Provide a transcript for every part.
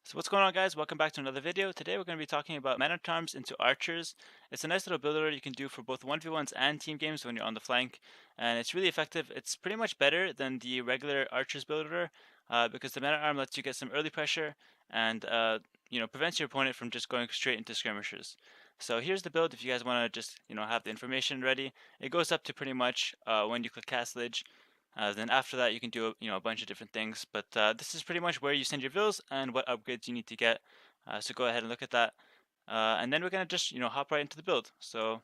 So what's going on, guys? Welcome back to another video. Today we're going to be talking about men-at-arms into archers. It's a nice little builder you can do for both 1v1s and team games when you're on the flank, and it's really effective. It's pretty much better than the regular archers builder because the men-at-arm lets you get some early pressure and prevents your opponent from just going straight into skirmishers. So here's the build if you guys want to just have the information ready. It goes up to pretty much when you click Castlage. Then after that, you can do a bunch of different things. But this is pretty much where you send your bills and what upgrades you need to get. So go ahead and look at that. And then we're gonna just hop right into the build. So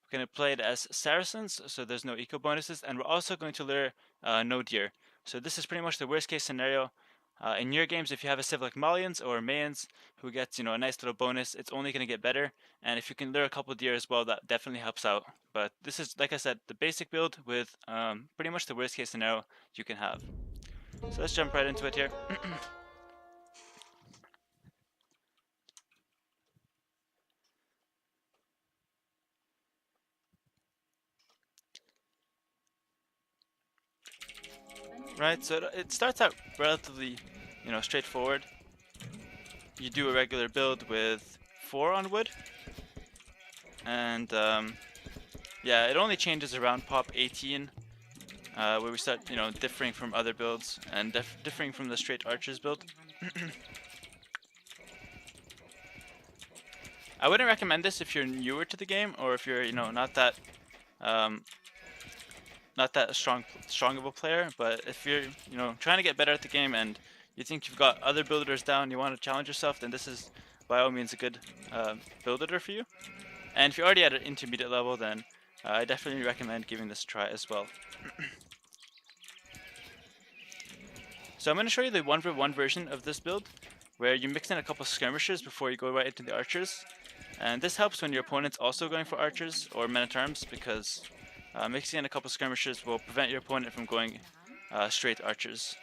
we're gonna play it as Saracens, so there's no eco bonuses, and we're also going to lure no deer. So this is pretty much the worst case scenario. In your games, if you have a civ like Malians or Mayans who gets a nice little bonus, it's only going to get better. And if you can lure a couple deer as well, that definitely helps out. But this is, like I said, the basic build with pretty much the worst case scenario you can have. So let's jump right into it here. Right, so it starts out relatively, straightforward. You do a regular build with 4 on wood, and yeah, it only changes around pop 18, where we start, differing from other builds and differing from the straight archers build. I wouldn't recommend this if you're newer to the game or if you're, um, not that strong of a player. But if you're, trying to get better at the game and you think you've got other builders down, you want to challenge yourself, then this is by all means a good builder for you. And if you're already at an intermediate level, then I definitely recommend giving this a try as well. So I'm going to show you the 1v1 version of this build, where you mix in a couple skirmishers before you go right into the archers. And this helps when your opponent's also going for archers or men-at-arms, because mixing in a couple skirmishers will prevent your opponent from going straight archers.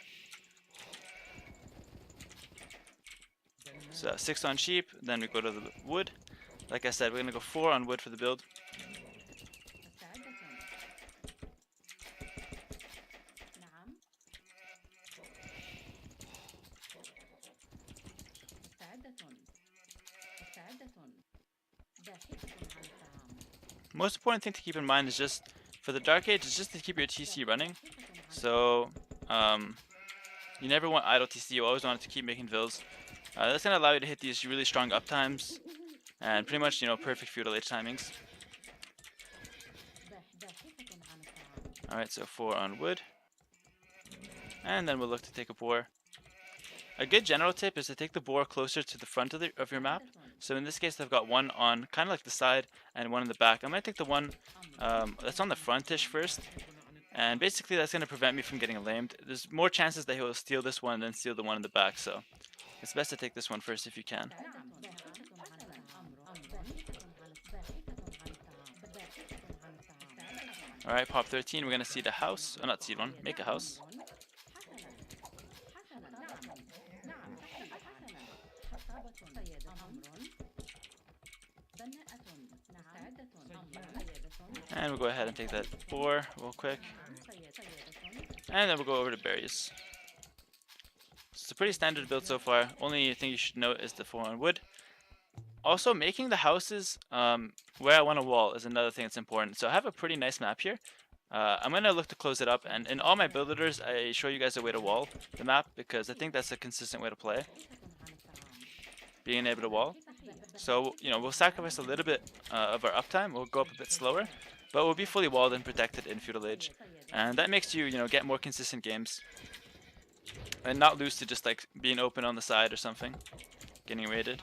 So 6 on sheep, then we go to the wood. Like I said, we're going to go 4 on wood for the build. Most important thing to keep in mind is just, for the Dark Age, is just to keep your TC running. So, you never want idle TC, you always want it to keep making vills. That's going to allow you to hit these really strong uptimes, and pretty much, perfect Feudal Age timings. Alright, so 4 on wood. And then we'll look to take a boar. A good general tip is to take the boar closer to the front of your map. So in this case, I've got one on kind of like the side and one in the back. I'm going to take the one that's on the frontish first. And basically that's going to prevent me from getting lamed. There's more chances that he'll steal this one than steal the one in the back. So it's best to take this one first if you can. Alright, pop 13, we're going to seed a house. Oh, not seed one, make a house. And we'll go ahead and take that boar real quick. And then we'll go over to berries. It's a pretty standard build so far. Only thing you should note is the 4 on wood. Also, making the houses where I want to wall is another thing that's important. So I have a pretty nice map here. I'm going to look to close it up, and in all my builders I show you guys a way to wall the map, because I think that's a consistent way to play, being able to wall. So, we'll sacrifice a little bit of our uptime, we'll go up a bit slower, but we'll be fully walled and protected in Feudal Age. And that makes you, get more consistent games. And not lose to just like being open on the side or something, getting raided.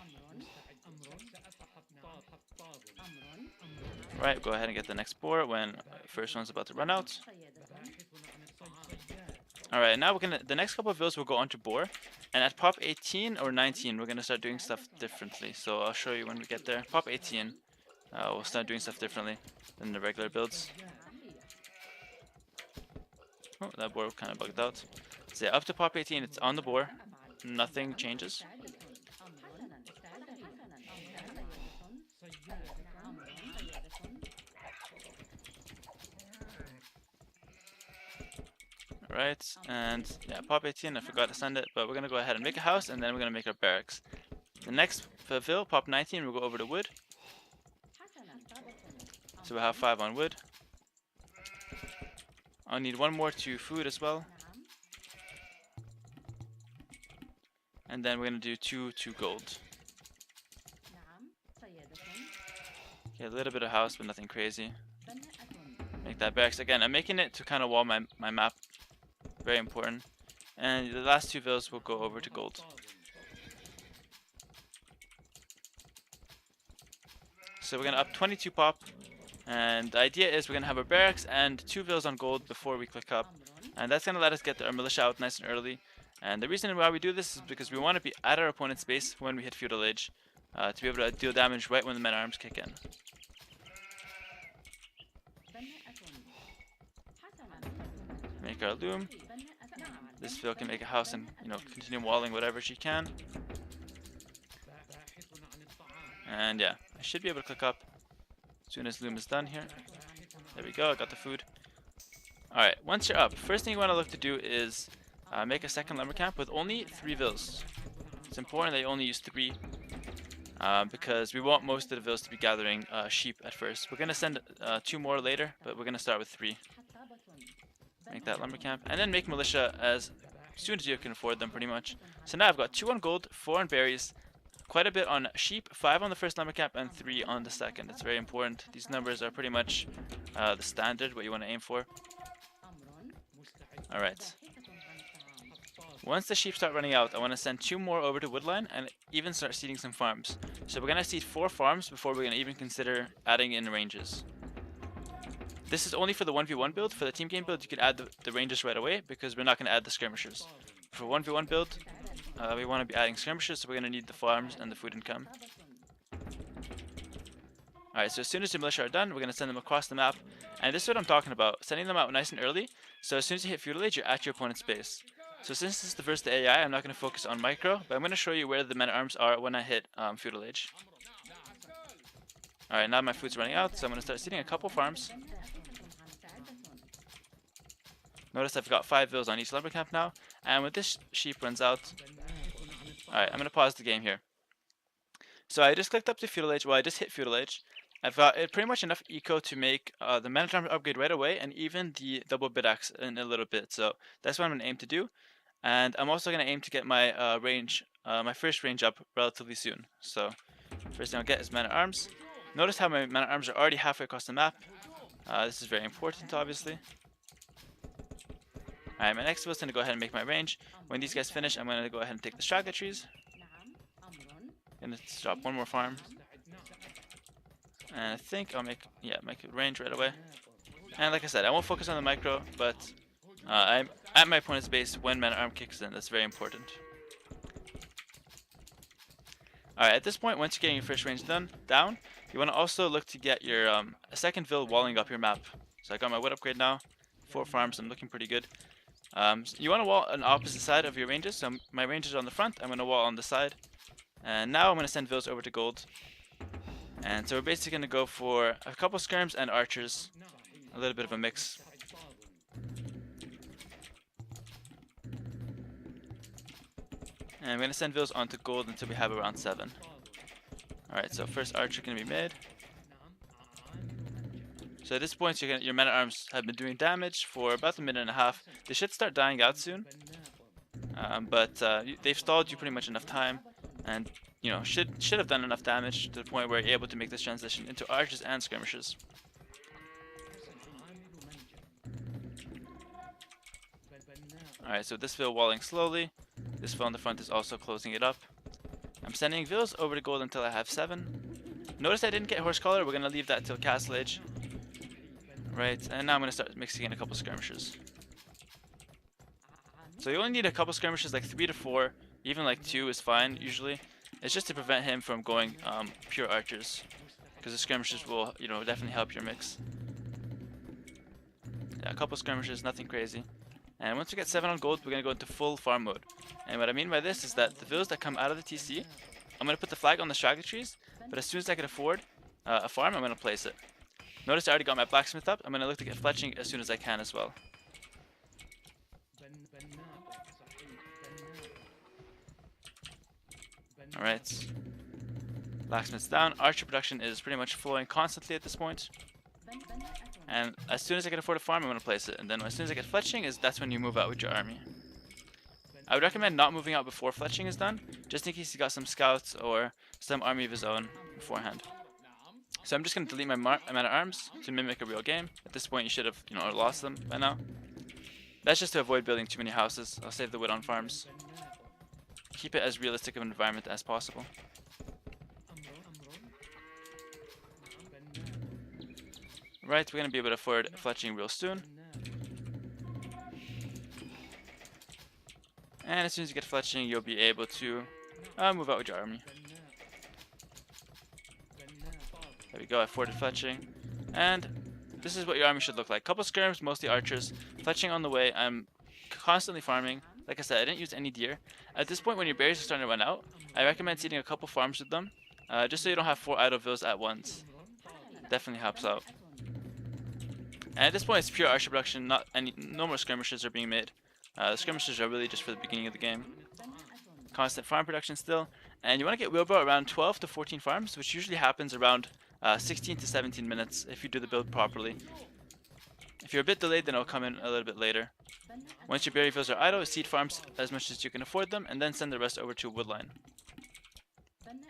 Right, go ahead and get the next boar when first one's about to run out. Alright, now the next couple of vills will go onto boar, and at pop 18 or 19 we're gonna start doing stuff differently. So I'll show you when we get there. Pop 18, we'll start doing stuff differently than the regular builds. Oh, that boar kind of bugged out. So yeah, up to pop 18, it's on the boar, nothing changes. Alright, and yeah, pop 18, I forgot to send it, but we're gonna go ahead and make a house, and then we're gonna make our barracks. The next fulfill, pop 19, we'll go over to wood. So we'll have 5 on wood. I'll need 1 more to food as well. And then we're gonna do 2 to gold. Okay, a little bit of house, but nothing crazy. Make that barracks. Again, I'm making it to kind of wall my map. Very important. And the last 2 villas will go over to gold. So we're gonna up 22 pop. And the idea is we're gonna have our barracks and 2 villas on gold before we click up. And that's gonna let us get our militia out nice and early. And the reason why we do this is because we want to be at our opponent's base when we hit Feudal Age. To be able to deal damage right when the men-at-arms kick in. Make our loom. This Phil can make a house and, you know, continue walling whatever she can. And yeah, I should be able to click up as soon as loom is done here. There we go, I got the food. Alright, once you're up, first thing you want to look to do is make a second lumber camp with only 3 vills. It's important that you only use 3 because we want most of the vills to be gathering sheep at first. We're going to send 2 more later, but we're going to start with 3. Make that lumber camp, and then make militia as soon as you can afford them, pretty much. So now I've got 2 on gold, 4 on berries, quite a bit on sheep, 5 on the first lumber camp, and 3 on the second. It's very important. These numbers are pretty much the standard, what you want to aim for. Alright. Once the sheep start running out, I want to send 2 more over to woodline and even start seeding some farms. So we're going to seed 4 farms before we're going to even consider adding in ranges. This is only for the 1v1 build. For the team game build, you can add the ranges right away because we're not going to add the skirmishers. For 1v1 build, we want to be adding skirmishers, so we're going to need the farms and the food income. Alright, so as soon as the militia are done, we're going to send them across the map. And this is what I'm talking about, sending them out nice and early. So as soon as you hit Feudal Age, you're at your opponent's base. So since this is the first the AI, I'm not going to focus on micro, but I'm going to show you where the men-at-arms are when I hit Feudal Age. Alright, now my food's running out, so I'm going to start seeding a couple farms. Notice I've got 5 vills on each lumber camp now, and when this sheep runs out... Alright, I'm going to pause the game here. So I just clicked up to Feudal Age, well I just hit Feudal Age. I've got pretty much enough eco to make the men-at-arms upgrade right away, and even the double bit axe in a little bit, so that's what I'm going to aim to do. And I'm also going to aim to get my my first range up relatively soon. So first thing I'll get is men-at-arms. Notice how my men-at-arms are already halfway across the map. This is very important, obviously. Alright, my next was going to go ahead and make my range. When these guys finish, I'm going to go ahead and take the straggler trees. Gonna drop 1 more farm. And I think I'll make a range right away. And like I said, I won't focus on the micro, but I'm at my opponent's base when man-at-arm kicks in. That's very important. Alright, at this point, once you're getting your first range down, you want to also look to get your a second vill walling up your map. So I got my wood upgrade now, 4 farms, I'm looking pretty good. You want to wall on the opposite side of your ranges, so my range is on the front, I'm going to wall on the side. And now I'm going to send vills over to gold. And so we're basically going to go for a couple skirms and archers, a little bit of a mix. And I'm going to send vills onto gold until we have around 7. Alright, so first archer going to be made. So at this point, your men-at-arms have been doing damage for about a minute and a half. They should start dying out soon, but they've stalled you pretty much enough time, and you know should have done enough damage to the point where you're able to make this transition into archers and skirmishers. All right, so this vill walling slowly. This vill on the front is also closing it up. I'm sending vills over to gold until I have 7. Notice I didn't get horse collar. We're gonna leave that till castle age. Right, and now I'm going to start mixing in a couple skirmishers. So you only need a couple skirmishers, like 3 to 4, even like 2 is fine usually. It's just to prevent him from going pure archers, because the skirmishers will, you know, definitely help your mix. Yeah, a couple skirmishers, nothing crazy. And once we get 7 on gold, we're going to go into full farm mode. And what I mean by this is that the villas that come out of the TC, I'm going to put the flag on the straggler trees, but as soon as I can afford a farm, I'm going to place it. Notice I already got my blacksmith up. I'm going to look to get fletching as soon as I can as well. Alright. Blacksmith's down. Archer production is pretty much flowing constantly at this point. And as soon as I can afford a farm, I'm going to place it. And then as soon as I get fletching, that's when you move out with your army. I would recommend not moving out before fletching is done, just in case he's got some scouts or some army of his own beforehand. So I'm just going to delete my man-at-arms to mimic a real game. At this point, you should have, lost them by now. That's just to avoid building too many houses. I'll save the wood on farms. Keep it as realistic of an environment as possible. Right, we're going to be able to afford fletching real soon. And as soon as you get fletching, you'll be able to move out with your army. There we go, I afforded fletching. And this is what your army should look like. Couple skirms, mostly archers. Fletching on the way. I'm constantly farming. Like I said, I didn't use any deer. At this point, when your berries are starting to run out, I recommend seeding a couple farms with them. Just so you don't have 4 idle villas at once. Definitely helps out. And at this point, it's pure archer production. No more skirmishes are being made. The skirmishes are really just for the beginning of the game. Constant farm production still. And you want to get wheelbarrow around 12 to 14 farms, which usually happens around 16 to 17 minutes if you do the build properly. If you're a bit delayed, then it'll come in a little bit later. Once your berry fields are idle, seed farms as much as you can afford them, and then send the rest over to a wood line.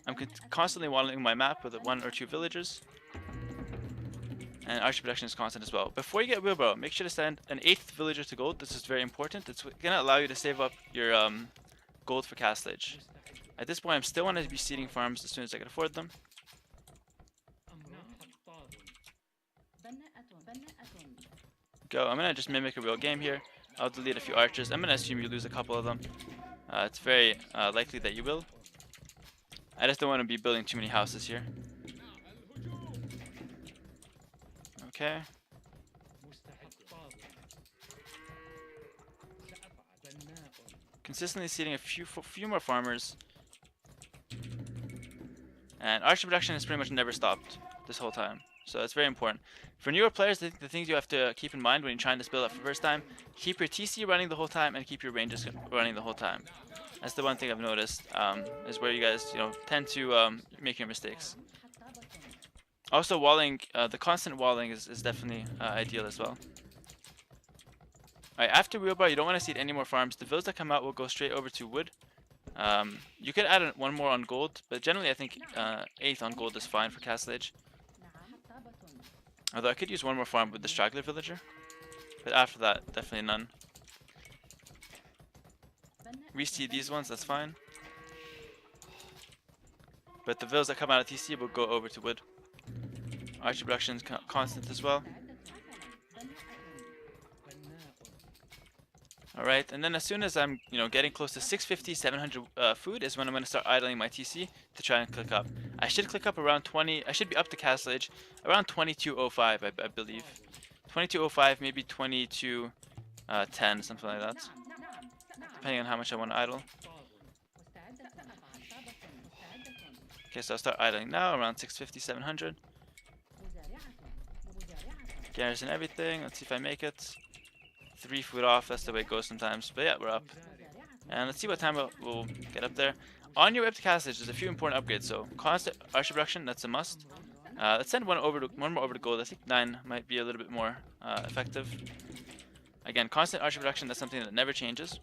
I'm constantly waddling my map with 1 or 2 villagers. And archer production is constant as well. Before you get wheelbarrow, make sure to send an 8th villager to gold. This is very important. It's going to allow you to save up your gold for castlage. At this point, I'm still want to be seeding farms as soon as I can afford them. Go. I'm going to just mimic a real game here. I'll delete a few archers. I'm going to assume you lose a couple of them. It's very likely that you will. I just don't want to be building too many houses here. Okay. Consistently seeding a few more farmers. And archer production has pretty much never stopped this whole time. So it's very important. For newer players, the things you have to keep in mind when you're trying this build up for the first time, keep your TC running the whole time and keep your ranges running the whole time. That's the one thing I've noticed, is where you guys tend to make your mistakes. Also, walling, the constant walling is definitely ideal as well. Alright, after wheelbarrow, you don't want to seed any more farms. The villas that come out will go straight over to wood. You could add 1 more on gold, but generally I think 8th on gold is fine for castlage. Although I could use 1 more farm with the straggler villager, but after that, definitely none. Reseed these ones, that's fine. But the villas that come out of TC will go over to wood. Archer production is constant as well. Alright, and then as soon as I'm getting close to 650, 700 food is when I'm going to start idling my TC to try and click up. I should click up around 20, I should be up to castlage around 2205, I believe. 2205, maybe 2210, something like that. Depending on how much I want to idle. Okay, so I'll start idling now around 650, 700. Garrison everything, let's see if I make it. 3 food off, that's the way it goes sometimes. But yeah, we're up. And let's see what time we'll get up there. On your way up to castlage, there's a few important upgrades. So constant archer production, that's a must. Let's send one more over to gold. I think 9 might be a little bit more effective. Again, constant archer production, that's something that never changes.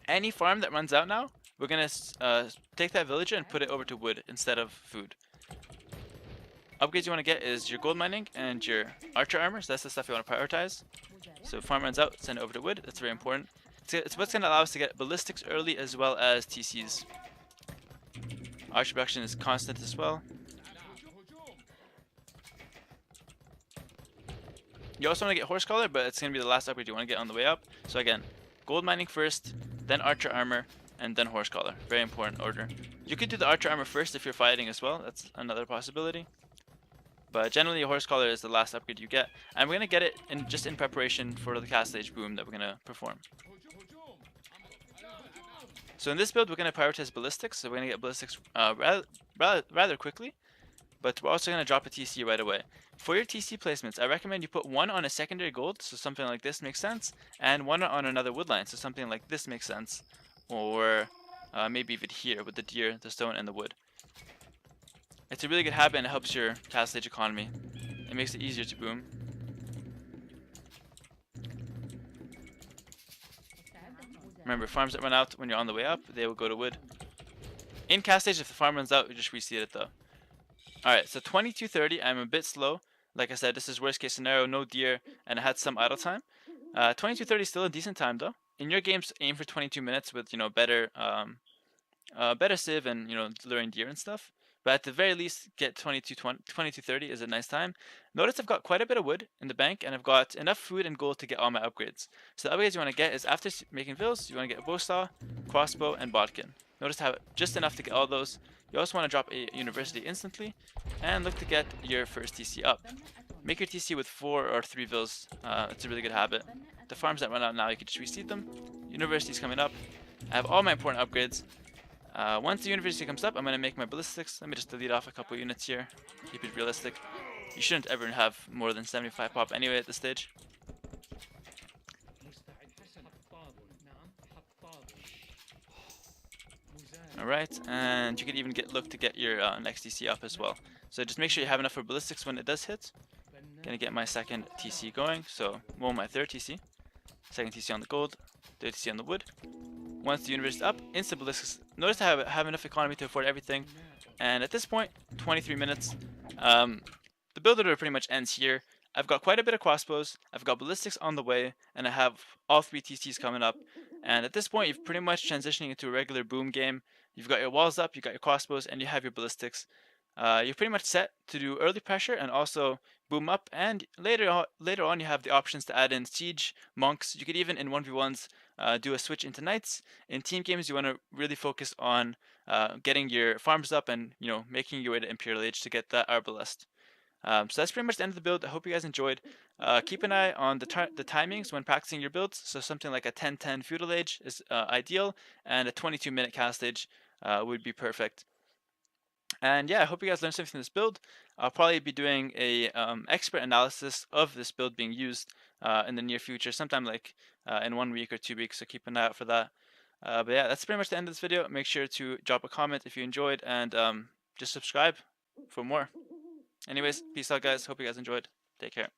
Any farm that runs out now, we're going to take that villager and put it over to wood instead of food. Upgrades you want to get is your gold mining and your archer armor. So that's the stuff you want to prioritize. So if farm runs out, send it over to wood. That's very important. It's what's going to allow us to get ballistics early as well as TCs. Archer production is constant as well. You also want to get horse collar, but it's going to be the last upgrade you want to get on the way up. So again, gold mining first, then archer armor, and then horse collar. Very important order. You could do the archer armor first if you're fighting as well. That's another possibility. But generally, a horse collar is the last upgrade you get. And we're going to get it just in preparation for the castlage boom that we're going to perform. So in this build, we're going to prioritize ballistics. So we're going to get ballistics rather quickly. but we're also going to drop a TC right away. For your TC placements, I recommend you put one on a secondary gold, so something like this makes sense, and one on another woodline, so something like this makes sense, or maybe even here with the deer, the stone, and the wood. It's a really good habit and it helps your castle age economy. It makes it easier to boom. Remember, farms that run out when you're on the way up, they will go to wood. In cast stage, if the farm runs out, you just reseed it though. Alright, so 22:30, I'm a bit slow. Like I said, this is worst case scenario, no deer, and I had some idle time. 22:30 is still a decent time though. In your games, aim for 22 minutes with, better better civ and, luring deer and stuff. But at the very least, get 22:30 is a nice time. Notice I've got quite a bit of wood in the bank, and I've got enough food and gold to get all my upgrades. So the upgrades you want to get is after making vills, you want to get a bow saw, crossbow, and bodkin. Notice how just enough to get all those. You also want to drop a university instantly, and look to get your first TC up. Make your TC with 4 or 3 vills. It's a really good habit. The farms that run out now, you can just reseed them. University's coming up. I have all my important upgrades. Once the university comes up, I'm going to make my ballistics. Let me just delete off a couple units here. Keep it realistic. You shouldn't ever have more than 75 pop anyway at this stage. Alright, and you could even look to get your next TC up as well. So just make sure you have enough for ballistics when it does hit. Gonna get my second TC going, so my third TC. Second TC on the gold, third TC on the wood. Once the universe is up, instant ballistics. Notice I have enough economy to afford everything. And at this point, 23 minutes. The build order pretty much ends here. I've got quite a bit of crossbows, I've got ballistics on the way, and I have all 3 TCs coming up. And at this point, you've pretty much transitioning into a regular boom game. You've got your walls up, you've got your crossbows, and you have your ballistics. You're pretty much set to do early pressure and also boom up, and later on you have the options to add in siege, monks. You could even in 1v1s do a switch into knights. In team games, you want to really focus on getting your farms up and making your way to Imperial Age to get that arbalest. So that's pretty much the end of the build. I hope you guys enjoyed. Keep an eye on the timings when practicing your builds. So something like a 10:10 Feudal Age is ideal, and a 22-minute cast age would be perfect. And yeah, I hope you guys learned something from this build. I'll probably be doing a expert analysis of this build being used in the near future, sometime like in 1 week or 2 weeks, so keep an eye out for that. But yeah, that's pretty much the end of this video. Make sure to drop a comment if you enjoyed, and just subscribe for more. Anyways, peace out guys, hope you guys enjoyed. Take care.